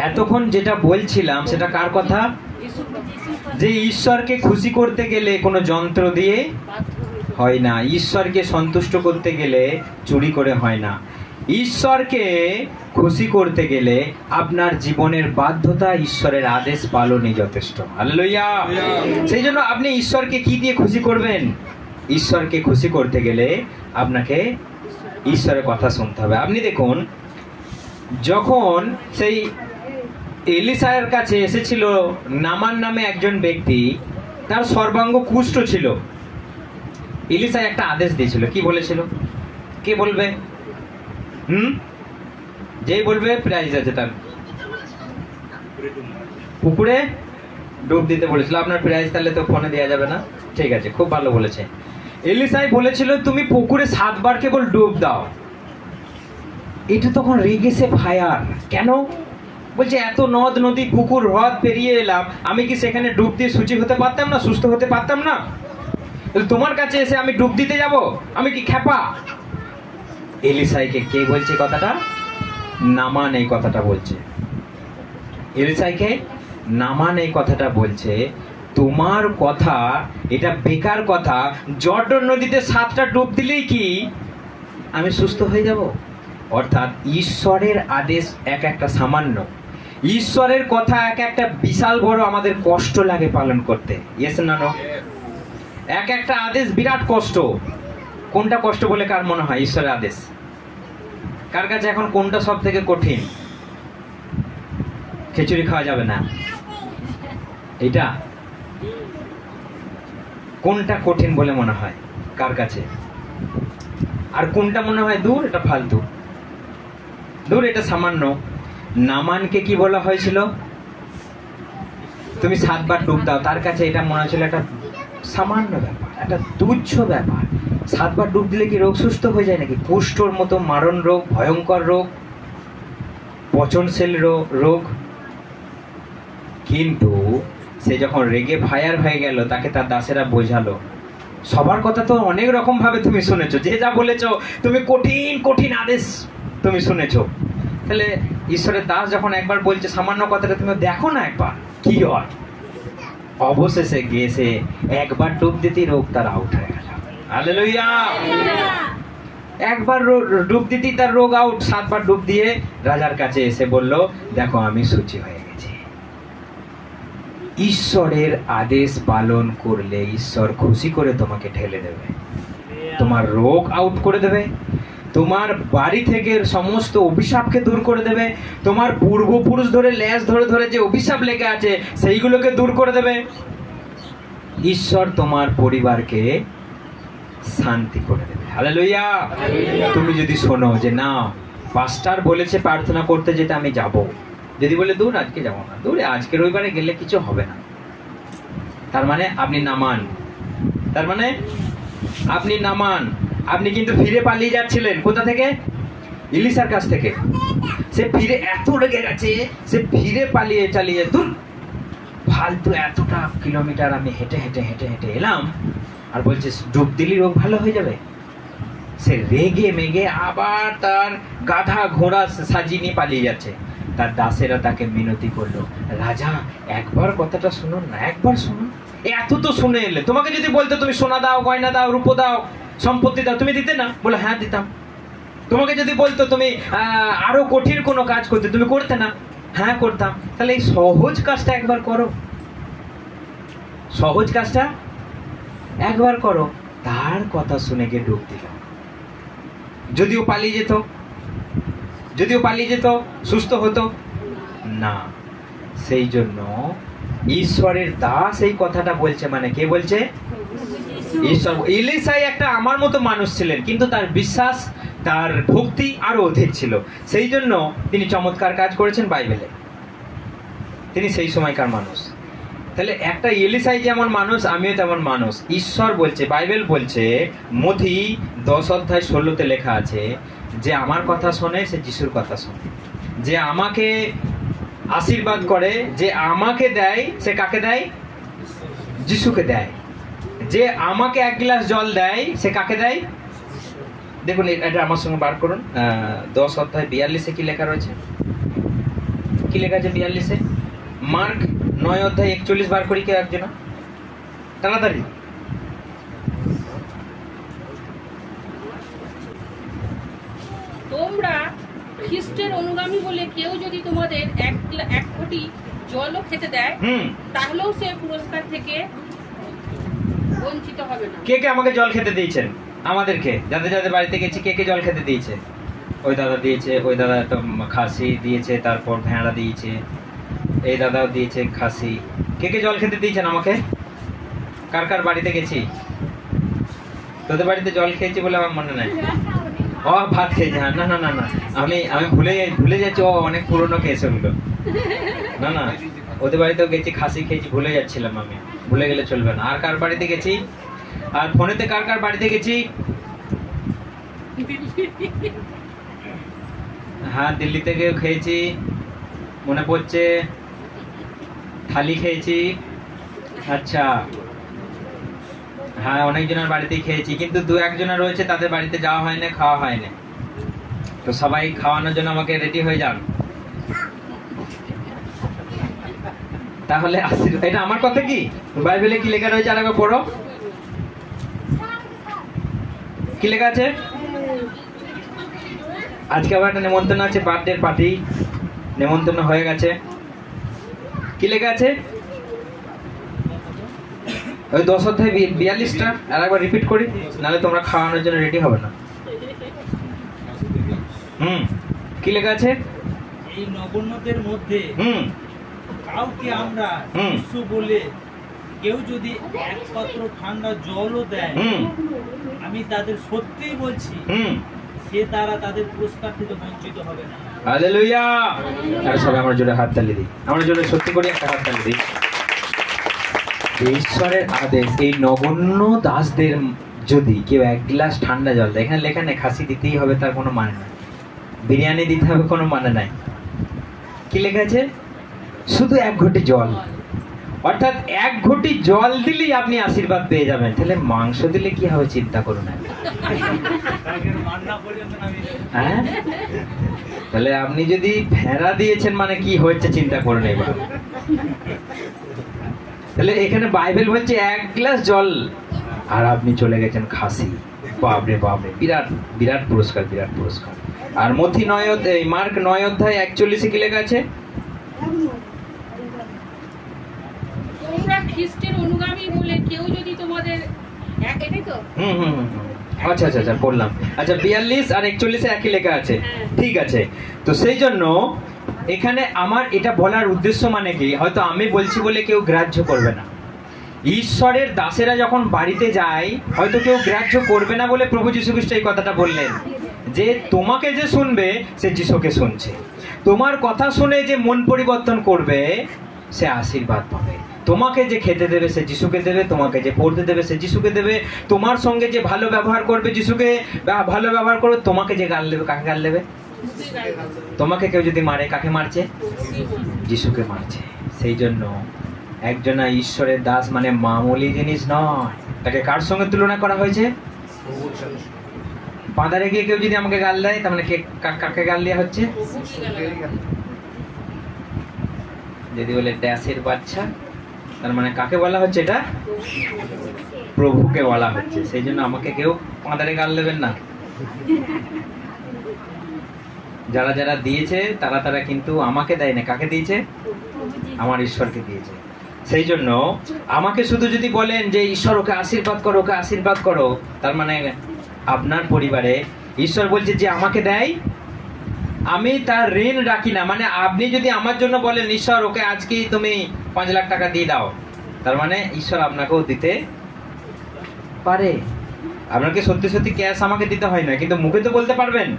A: এতক্ষণ যেটা বলছিলাম সেটা কার কথা? যে ঈশ্বরকে খুশি করতে গেলে কোনো যন্ত্র দিয়ে হয় না, ঈশ্বরকে সন্তুষ্ট করতে গেলে চুরি করে হয় না, ঈশ্বরকে খুশি করতে গেলে আপনার জীবনের বাধ্যতা ঈশ্বরের আদেশ পালনই যথেষ্ট। হালেলুয়া। সেই জন্য আপনি ঈশ্বরকে কি দিয়ে খুশি করবেন? ঈশ্বরকে খুশি করতে গেলে আপনাকে ঈশ্বরের কথা শুনতে হবে। আপনি দেখুন, যখন সেই এলিসার কাছে এসেছিল নামান নামে একজন ব্যক্তি, তার সর্বাঙ্গ কুষ্ঠ ছিল। এলিসা একটা আদেশ দিয়েছিল। কি বলেছিল? কে বলবে? যেই বলবে প্রাইজ আছে তার। পুকুরে ডুব দিতে বলেছিল। আপনার প্রাইজ তাহলে তো ফোনে দেওয়া যাবে না। ঠিক আছে, খুব ভালো বলেছে। এলিসাই বলেছিল তুমি পুকুরে 7 বার কেবল ডুব দাও। এটা তখন রেগেছে ফায়ার। কেন? বলছে এত নদ নদী পুকুর হ্রদ পেরিয়ে এলাম, আমি কি সেখানে ডুব দিয়ে সুচি হতে পারতাম না, সুস্থ হতে পারতাম না? তোমার কাছে এসে আমি ডুব দিতে যাব? আমি কি খেপা? এলিসাইকে কে বলছে কথাটা? নামান এই কথাটা বলছে। এলিসাইকে নামান এই কথাটা বলছে, তোমার কথা এটা বেকার কথা। জর্ডন নদীতে 7টা ডুব দিলেই কি আমি সুস্থ হয়ে যাব? অর্থাৎ ঈশ্বরের আদেশ এক একটা সামান্য, ঈশ্বরের কথা এক একটা বিশাল বড় আমাদের কষ্ট লাগে পালন করতে। ইয়েস না নো? এক একটা আদেশ বিরাট কষ্ট। কোনটা কষ্ট বলে কার মনে হয়? ঈশ্বরের আদেশ। কার কাছে এখন কোনটা সব থেকে কঠিন? খিচুড়ি খাওয়া যাবে না, এটা কোনটা কঠিন বলে মনে হয় কার কাছে? আর কোনটা মনে হয় দূর, এটা ফালতু, দূর, এটা সামান্য? নামানকে কি বলা হয়েছিল? তুমি 7 বার ডুব দাও। তার কাছে এটা মনে হয়েছিল একটা সামান্য ব্যাপার, একটা তুচ্ছ ব্যাপার। 7 বার ডুব দিলে কি রোগ সুস্থ হয়ে যায় নাকি? কুষ্ঠর মতো মারণ রোগ, ভয়ঙ্কর রোগ, পচনশীল রোগ। কিন্তু সে যখন রেগে ফায়ার হয়ে গেল, তাকে তার দাসেরা বোঝালো। সবার কথা তো অনেক রকম ভাবে তুমি শুনেছো, যে যা বলেছো তুমি কঠিন কঠিন আদেশ তুমি শুনেছো। তাহলে ঈশ্বরের দাস যখন একবার বলছে সামান্য কথাটা, তুমি দেখো না একবার কি হয়। অবশেষে গিয়েছে একবার ডুব দিতেই রোগ তার আউট হয়ে গেল। হালেলুয়া। একবার ডুব দিতেই তার রোগ আউট। 7 বার ডুব দিয়ে রাজার কাছে এসে বলল, দেখো আমি সুচি হয়ে গেছি। ঈশ্বরের আদেশ পালন করলে ঈশ্বর খুশি করে তোমাকে ঢেলে দেবে, তোমার রোগ আউট করে দেবে, তোমার বাড়ি থেকে সমস্ত অভিশাপকে দূর করে দেবে, তোমার পূর্বপুরুষ ধরে লেজ ধরে ধরে যে অভিশাপ লেগে আছে সেইগুলোকে দূর করে দেবে। ঈশ্বর তোমার পরিবারকে শান্তি করে দেবে। হালেলুয়া। তুমি যদি শোনো যে না, পাস্টার বলেছে প্রার্থনা করতে যেতে আমি যাব, যদি বলে দূর আজকে যাবো না, দূরে আজকে রবিবারে গেলে কিছু হবে না, তার মানে আপনি নামান, তার মানে আপনি নামান। আপনি কিন্তু ফিরে পালিয়ে যাচ্ছিলেন কোথা থেকে? ইলিশার কাছ থেকে। সে ফিরে এত রেগে গেছে, সে ফিরে পালিয়ে চালিয়ে দূর ফালতু এতটা কিলোমিটার আমি হেঁটে হেঁটে হেঁটে হেঁটে এলাম, আর বলছে ডুব দিলি রোগ ভালো হয়ে যাবে। সে রেগে মেগে আবার তার গাধা ঘোড়া সাজিয়ে নিয়ে পালিয়ে যাচ্ছে। তার দাসেরা তাকে মিনতি করলো, রাজা একবার কথাটা শুনুন না, একবার শুনুন, এত তো শুনে এলে, তোমাকে যদি বলতো তুমি সোনা দাও, গয়না দাও, রূপো দাও, সম্পত্তি দাও, তুমি দিতে না? বলে হ্যাঁ দিতাম। তোমাকে যদি বলতো তুমি আরো কঠিন কোনো কাজ করতে, তুমি করতে না? হ্যাঁ করতাম। তাহলে এই সহজ কাজটা একবার করো, সহজ কাজটা একবার করো। তার কথা শুনে গিয়ে ডুব দিল। যদিও পালিয়ে যেত, যদিও পালিয়ে যেত, সুস্থ হতো না। সেই জন্য ঈশ্বরের দাস এই কথাটা বলছে, মানে কে বলছে? ঈশ্বর। ইলিশাই একটা আমার মতো মানুষ ছিলেন, কিন্তু তার বিশ্বাস, তার ভক্তি আরো অধিক ছিল। সেই জন্য তিনি চমৎকার কাজ করেছেন বাইবেলে। তিনি সেই সময়কার মানুষ। তাহলে একটা ইলিশাই যেমন মানুষ, আমিও তেমন মানুষ। ঈশ্বর বলছে, বাইবেল বলছে, মথি 10:16 লেখা আছে যে আমার কথা শোনে সে যিশুর কথা শোনে, যে আমাকে আশীর্বাদ করে, যে আমাকে দেয় সে কাকে দেয়? যিশুকে দেয়। যে আমাকে এক গ্লাস জল দেয় সে কাকে দেয়? দেখুন এটা আমার সঙ্গে বার করুন। 10:42 কি লেখা রয়েছে? কি লেখা আছে 42-এ? মার্ক 9:41 বার করি কেউ একজন, তাড়াতাড়ি।
C: তোমরা খ্রিস্টের অনুগামী বলে কেউ যদি তোমাদের এক ঘটি জলও খেতে দেয়, তাহলেও সে পুরস্কার থেকে বঞ্চিত হবে না।
A: কে কে আমাকে জল খেতে দিয়েছেন? আমাদেরকে, যাদের যাদের বাড়িতে গেছি, কে কে জল খেতে দিয়েছে? ওই দাদা দিয়েছে, ওই দাদা একটা খাসি দিয়েছে, তারপর ভেড়া দিয়েছে, এই দাদাও দিয়েছে খাসি। কে কে জল খেতে দিয়েছেন আমাকে? কার কার বাড়িতে গেছি? তোদের বাড়িতে জল খেয়েছি বলে আমার মনে নাই। ও ভাত খেয়েছি, হ্যাঁ। না না না না, আমি ভুলে যাচ্ছি। ও অনেক পুরনো কেস ওগুলো। না না, ওদের বাড়িতেও গেছি, খাসি খেয়েছি, ভুলে যাচ্ছিলাম আমি। ভুলে গেলে চলবে না। আর কার বাড়িতে গেছি? আর ফোনেতে কার কার বাড়িতে গেছি? হ্যাঁ, দিল্লিতে গিয়ে খেয়েছি, মনে পড়ছে। থালি খেয়েছি। আচ্ছা, হ্যাঁ, অনেকজনের বাড়িতেই খেয়েছি, কিন্তু 2-1 রয়েছে তাদের বাড়িতে যাওয়া হয় না, খাওয়া হয় না। তো সবাই খাওয়ানোর জন্য আমাকে রেডি হয়ে যান। তাহলে এটা আমার কথা কি? বাইবেলে কি লেখা রয়েছে আরেকবার পড়ো। কি লেখা আছে? আজকে আবার একটা নেমন্তন্ন আছে, বার্থডে পার্টি, নেমন্তন্ন হয়ে গেছে। কি লেখা আছে? ওই 10:42টা আর একবার রিপিট করি, নাহলে তোমরা খাওয়ানোর জন্য রেডি হবে না। কি লেখা আছে?
B: এই নগণ্যদের মধ্যে কাউকে আমরা শিশু বলে কেউ যদি এক পাত্র ঠান্ডা জলও দেয়, আমি তাদের সত্যিই বলছি সে তারা তাদের পুরস্কার থেকে বঞ্চিত হবে না।
A: হালেলুয়া! আর সবাই আমার জন্য হাততালি দিই, আমরা জন্য সত্যি করে একটা হাততালি দিই। ঈশ্বরের আদেশ, এই নগণ্য দাসদের যদি কেউ 1 গ্লাস ঠান্ডা জল দেয়, এখানে লেখা নেই খাসি দিতেই হবে, তার কোনো মানে নাই। বিরিয়ানি দিতে হবে, কোনো মানে নাই। কি লেখা আছে? শুধু 1 ঘটি জল, অর্থাৎ 1 ঘটি জল দিলেই আপনি আশীর্বাদ পেয়ে যাবেন। তাহলে মাংস দিলে কি হবে চিন্তা করুন। হ্যাঁ, তাহলে আপনি যদি ভেড়া দিয়েছেন মানে কি হচ্ছে চিন্তা করুন এবার। তাহলে এখানে বাইবেল বলছে 1 গ্লাস জল আর আপনি চলে গেছেন খাসি। বাপরে বাপরে, বিরাট বিরাট পুরস্কার, বিরাট পুরস্কার। আর মথি মার্ক 9:41 কি লেখা আছে?
C: তোমরা খ্রিস্টের অনুগামী বলে কেউ যদি তোমাদের এটাই তো
A: আচ্ছা আচ্ছা আচ্ছা বললাম। আচ্ছা, 42 আর 41 একই লেখা আছে, ঠিক আছে। তো সেই জন্য এখানে আমার এটা বলার উদ্দেশ্য মানে কি, হয়তো আমি বলছি বলে কেউ গ্রাহ্য করবে না। ঈশ্বরের দাসেরা যখন বাড়িতে যায়, হয়তো কেউ গ্রাহ্য করবে না বলে প্রভু যীশু খ্রিস্ট এই কথাটা বললেন যে তোমাকে যে শুনবে সে যিশুকে শুনছে। তোমার কথা শুনে যে মন পরিবর্তন করবে সে আশীর্বাদ পাবে। তোমাকে যে খেতে দেবে সে যিশুকে দেবে, তোমাকে যে পড়তে দেবে সে যিশুকে দেবে, তোমার সঙ্গে যে ভালো ব্যবহার করবে যিশুকে ভালো ব্যবহার করবে, তোমাকে যে গাল দেবে কাকে গাল দেবে? তোমাকে কেউ যদি মারে, কাকে মারছে? যিশুকে মারছে। সেই জন্য একজনা ঈশ্বরের দাস মানে মামুলি জিনিস নয়। তাকে কার সঙ্গে তুলনা করা হয়েছে? বাঁধারে গিয়ে কেউ যদি আমাকে গাল দেয়, তার মানে কাকে গাল দেওয়া হচ্ছে? যদি বলে ড্যাশের বাচ্চা, তার মানে কাকে বলা হচ্ছে? এটা প্রভুকে বলা হচ্ছে। সেই জন্য আমাকে কেউ বাঁধারে গাল দেবেন না। যারা যারা দিয়েছে তারা কিন্তু আমাকে দেয় না। কাকে দিয়েছে? আমার ঈশ্বরকে দিয়েছে। সেই জন্য আমাকে শুধু যদি বলেন যে ঈশ্বর ওকে আশীর্বাদ করো, ওকে আশীর্বাদ করো, তার মানে আপনার পরিবারে ঈশ্বর বলছে যে আমাকে দেয়, আমি তার ঋণ রাখি না। মানে আপনি যদি আমার জন্য বলেন ঈশ্বর ওকে আজকেই তুমি 5 লাখ টাকা দিয়ে দাও, তার মানে ঈশ্বর আপনাকেও দিতে পারে। আপনাকে সত্যি সত্যি ক্যাশ আমাকে দিতে হয় না, কিন্তু মুখে তো বলতে পারবেন।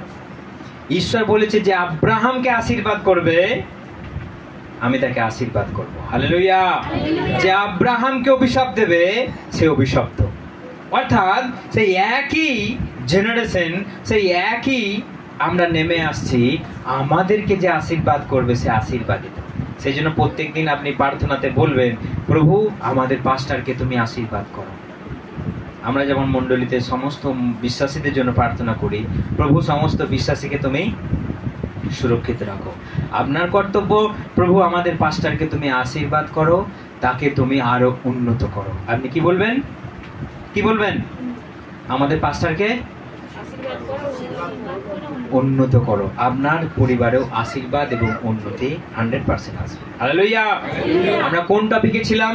A: ঈশ্বর বলেছে যে আব্রাহামকে আশীর্বাদ করবে, আমি তাকে আশীর্বাদ করব। হালেলুয়া। যে আব্রাহামকে অভিশাপ দেবে, সে অভিশপ্ত। অর্থাৎ সেই একই জেনারেশন, সেই একই আমরা নেমে আসছি, আমাদেরকে যে আশীর্বাদ করবে সে আশীর্বাদিত। সেই জন্য প্রত্যেকদিন আপনি প্রার্থনাতে বলবেন, প্রভু আমাদের পাস্টারকে তুমি আশীর্বাদ করো। আমরা যেমন মণ্ডলীতে সমস্ত বিশ্বাসীদের জন্য প্রার্থনা করি, প্রভু সমস্ত বিশ্বাসীকে তুমি সুরক্ষিত রাখো। আপনার কর্তব্য, প্রভু আমাদের পাস্টারকে তুমি আশীর্বাদ করো, তাকে তুমি আরো উন্নত করো। আপনি কি বলবেন? কি বলবেন? আমাদের পাস্টারকে উন্নত করো। আপনার পরিবারেও আশীর্বাদ এবং উন্নতি 100% আসবে। হালেলুয়া। আমরা কোন টপিকে ছিলাম?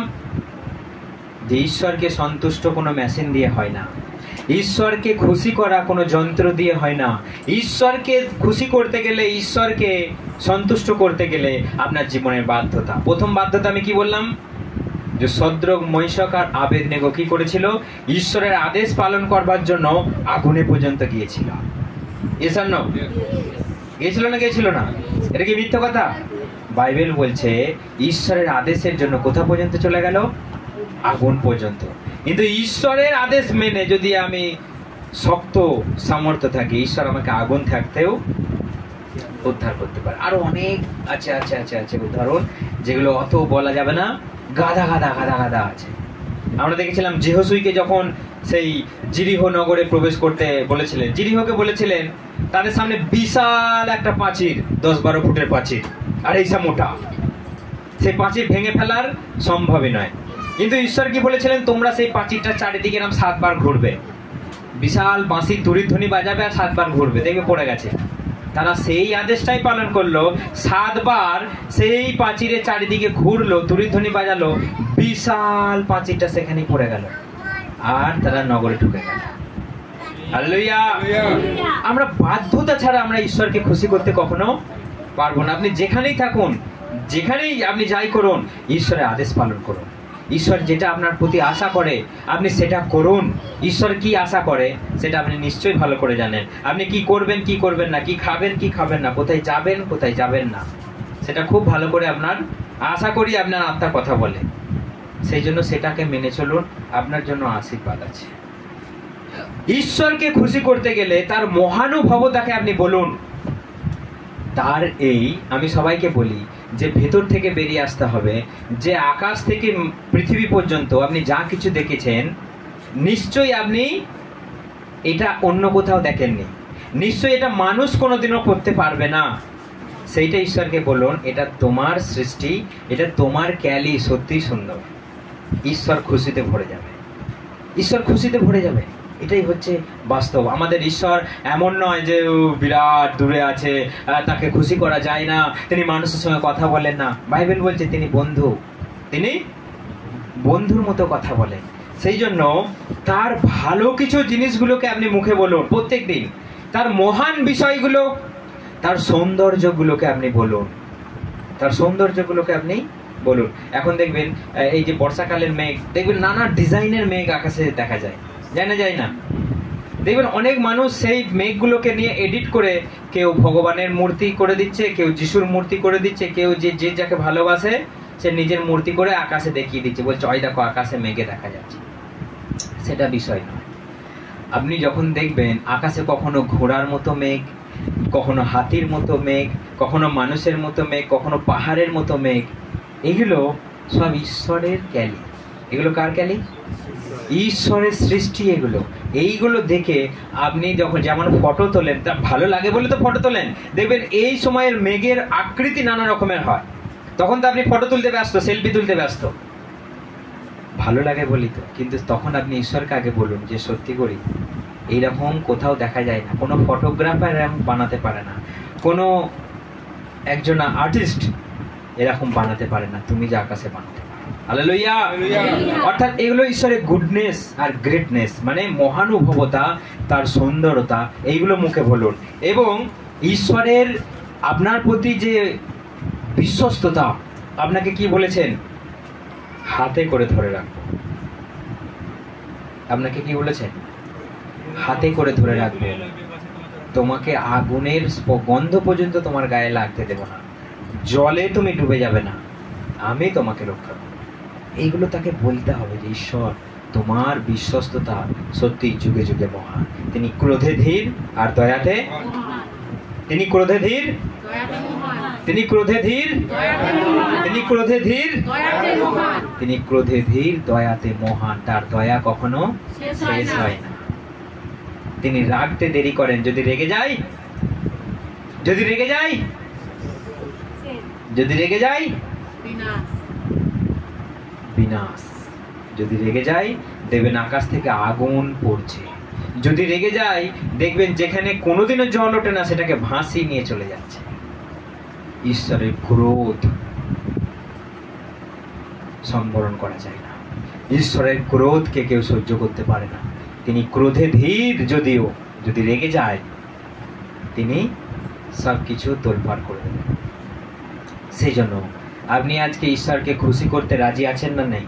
A: যে ঈশ্বরকে সন্তুষ্ট কোনো মেশিন দিয়ে হয় না, ঈশ্বরকে খুশি করা কোনো যন্ত্র দিয়ে হয় না। ঈশ্বরকে খুশি করতে গেলে, ঈশ্বরকে সন্তুষ্ট করতে গেলে আপনার জীবনের বাধ্যতা। প্রথম বাধ্যতা আমি কি বললাম? যে শদ্রক, মৈশক আর আবেদনেগো কি করেছিল? ঈশ্বরের আদেশ পালন করবার জন্য আগুনে পর্যন্ত গিয়েছিল। গিয়েছিল না? গিয়েছিল না? এটা কি মিথ্যা কথা? বাইবেল বলছে ঈশ্বরের আদেশের জন্য কোথা পর্যন্ত চলে গেল? আগুন পর্যন্ত। কিন্তু ঈশ্বরের আদেশ মেনে যদি আমি শক্ত সামর্থ্য থাকি, ঈশ্বর আমাকে আগুন থাকতেও উদ্ধার করতে পারে। আরো অনেক আছে আছে আছে আছে উদাহরণ, যেগুলো অত বলা যাবে না। গাদা গাদা গাদা গাদা আছে। আমরা দেখেছিলাম যেহোশুইকে যখন সেই জিরিহো নগরে প্রবেশ করতে বলেছিলেন, জিরিহোকে বলেছিলেন তাদের সামনে বিশাল একটা প্রাচীর, 10-12 ফুটের প্রাচীর, আর এইসব মোটা, সেই প্রাচীর ভেঙে ফেলার সম্ভবই নয়। কিন্তু ঈশ্বর কি বলেছিলেন? তোমরা সেই প্রাচীরটা চারিদিকে এরকম 7 বার ঘুরবে, বিশাল বাঁশির তুড়ির ধ্বনি বাজাবে আর 7 বার ঘুরবে, দেখবে পড়ে গেছে। তারা সেই আদেশটাই পালন করলো, 7 বার সেই প্রাচীরের চারিদিকে ঘুরলো, তুড়ির ধ্বনি বাজালো, বিশাল প্রাচীরটা সেখানেই পড়ে গেল, আর তারা নগরে ঢুকে গেল। হালেলুয়া। আমরা বাধ্যতা ছাড়া আমরা ঈশ্বরকে খুশি করতে কখনো পারবো না। আপনি যেখানেই থাকুন, যেখানেই আপনি যাই করুন, ঈশ্বরের আদেশ পালন করুন। ঈশ্বর যেটা আপনার প্রতি আশা করে আপনি সেটা করুন। ঈশ্বর কি আশা করে সেটা আপনি নিশ্চয়ই ভালো করে জানেন। আপনি কি করবেন, কি করবেন না, কি খাবেন, কি খাবেন না, কোথায় যাবেন, কোথায় যাবেন না, সেটা খুব ভালো করে আপনার আশা করি আপনার আত্মার কথা বলে। সেই জন্য সেটাকে মেনে চলুন, আপনার জন্য আশীর্বাদ আছে। ঈশ্বরকে খুশি করতে গেলে তার মহানুভবতাকে আপনি বলুন। তার এই, আমি সবাইকে বলি যে ভেতর থেকে বেরিয়ে আসতে হবে। যে আকাশ থেকে পৃথিবী পর্যন্ত আপনি যা কিছু দেখেছেন, নিশ্চয়ই আপনি এটা অন্য কোথাও দেখেননি, নিশ্চয়ই এটা মানুষ কোনোদিনও করতে পারবে না। সেইটা ঈশ্বরকে বলুন, এটা তোমার সৃষ্টি, এটা তোমার ক্যালি, সত্যিই সুন্দর। ঈশ্বর খুশিতে ভরে যাবে, ঈশ্বর খুশিতে ভরে যাবে। এটাই হচ্ছে বাস্তব। আমাদের ঈশ্বর এমন নয় যে বিরাট দূরে আছে, তাকে খুশি করা যায় না, তিনি মানুষের সঙ্গে কথা বলেন না। বাইবেল বলছে তিনি বন্ধু, তিনি বন্ধুর মতো কথা বলেন। সেই জন্য তার ভালো কিছু জিনিসগুলোকে আপনি মুখে বলুন প্রত্যেক দিন, তার মহান বিষয়গুলো, তার সৌন্দর্যগুলোকে আপনি বলুন, তার সৌন্দর্যগুলোকে আপনি বলুন। এখন দেখবেন এই যে বর্ষাকালের মেঘ, দেখবেন নানা ডিজাইনের মেঘ আকাশে দেখা যায়, যায় না? দেখবেন অনেক মানুষ সেই মেঘগুলোকে নিয়ে এডিট করে, কেউ ভগবানের মূর্তি করে দিচ্ছে, কেউ যিশুর মূর্তি করে দিচ্ছে, কেউ যে যাকে ভালোবাসে সে নিজের মূর্তি করে আকাশে দেখিয়ে দিচ্ছে, বলছে ওই দেখো আকাশে মেঘে দেখা যাচ্ছে। সেটা বিষয় নয়। আপনি যখন দেখবেন আকাশে কখনো ঘোড়ার মতো মেঘ, কখনো হাতির মতো মেঘ, কখনো মানুষের মতো মেঘ, কখনো পাহাড়ের মতো মেঘ। এগুলো সব ঈশ্বরের ক্যালি। এগুলো কার ক্যালি? ঈশ্বরের সৃষ্টি এগুলো। এইগুলো দেখে আপনি যখন যেমন ফটো তোলেন, তা ভালো লাগে বলে তো ফটো তোলেন। দেখবেন এই সময়ের মেঘের আকৃতি নানা রকমের হয়, তখন তো আপনি ফটো তুলতে ব্যস্ত, সেলফি তুলতে ব্যস্ত, ভালো লাগে বলি তো। কিন্তু তখন আপনি ঈশ্বরকে আগে বলুন যে সত্যি করি এইরকম কোথাও দেখা যায় না, কোনো ফটোগ্রাফার এরকম বানাতে পারে না, কোনো একজন আর্টিস্ট এরকম বানাতে পারে না, তুমি যে আকাশে বানাতে পারো। হালেলুয়া। অর্থাৎ এগুলো ঈশ্বরের গুডনেস আর গ্রেটনেস, মানে মহানুভবতা, তার সুন্দরতা, এইগুলো মুখে বলুন। এবং ঈশ্বরের আপনার প্রতি যে বিশ্বস্ততা, আপনাকে কি বলেছেন? হাতে করে ধরে রাখবো। আপনাকে কি বলেছেন? হাতে করে ধরে রাখবো, তোমাকে আগুনের গন্ধ পর্যন্ত তোমার গায়ে লাগতে দেব না, জলে তুমি ডুবে যাবে না, আমি তোমাকে রক্ষা করব। এইগুলো তাকে বলতে হবে যে ঈশ্বর তোমার বিশ্বস্ততা সত্যি যুগে যুগে মহান। তিনি ক্রোধে ধীর আর দয়াতে, তিনি ক্রোধে ধীর, তিনি ক্রোধে ধীর, তিনি ক্রোধে ধীর, তিনি ক্রোধে ধীর, দয়াতে মহান। তার দয়া কখনো শেষ হয় না। তিনি রাগতে দেরি করেন। যদি রেগে যাই, যদি রেগে যাই, যদি রেগে যাই বিনাশ। যদি রেগে যাই দেখবেন আকাশ থেকে আগুন পড়ছে। যদি রেগে যাই দেখবেন যেখানে কোনোদিনও জল ওঠে না সেটাকে ভাসিয়ে নিয়ে চলে যাচ্ছে। ঈশ্বরের ক্রোধ সম্বরণ করা যায় না। ঈশ্বরের ক্রোধকে কেউ সহ্য করতে পারে না। তিনি ক্রোধে ধীর, যদিও যদি রেগে যায় তিনি সবকিছু তোলপাড় করে দেবেন। সেই জন্য আপনি আজকে ঈশ্বরকে খুশি করতে রাজি আছেন না? নেই?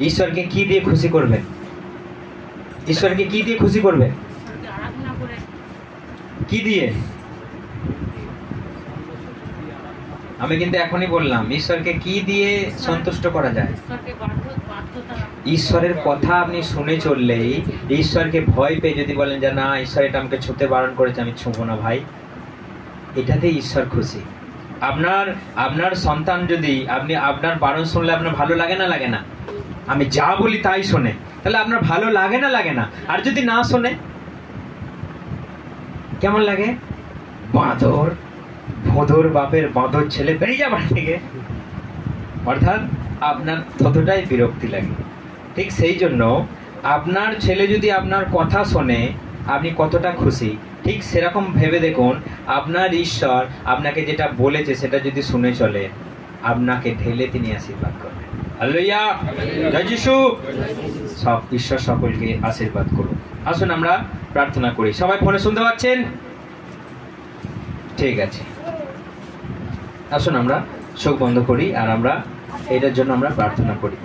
A: ঈশ্বরকে কি দিয়ে খুশি করবেন? ঈশ্বরকে কি দিয়ে খুশি করবেন? কি দিয়ে? আমি কিন্তু এখনই বললাম ঈশ্বরকে কি দিয়ে সন্তুষ্ট করা যায়। ঈশ্বরের কথা আপনি শুনে চললেই, ঈশ্বরকে ভয় পেয়ে যদি বলেন যে না ঈশ্বর এটা আমাকে ছুঁতে বারণ করেছে, আমি ছুঁবো না ভাই, এটাতে ঈশ্বর খুশি। আপনার সন্তান যদি আপনি আপনার বারণ শুনলে আপনার ভালো লাগে না? লাগে না? আমি যা বলি তাই শোনে, তাহলে আপনার ভালো লাগে না? লাগে না? আর যদি না শোনে কেমন লাগে? বাঁদর, ভোঁদর বাপের বাঁদর ছেলে, বেরিয়ে যাবার থেকে, অর্থাৎ আপনার ততটাই বিরক্তি লাগে। ঠিক সেই জন্য আপনার ছেলে যদি আপনার কথা শোনে আপনি কতটা খুশি, ঠিক সেরকম ভেবে দেখুন আপনার ঈশ্বর আপনাকে যেটা বলেছে সেটা যদি শুনে চলে, আপনাকে ঢেলে তিনি আশীর্বাদ করবেন। হালেলুয়া, জয় যিশু। সব ঈশ্বর সকলকে আশীর্বাদ করুন। আসুন আমরা প্রার্থনা করি। সবাই ফোনে শুনতে পাচ্ছেন? ঠিক আছে, আসুন আমরা চোখ বন্ধ করি আর আমরা এটার জন্য আমরা প্রার্থনা করি।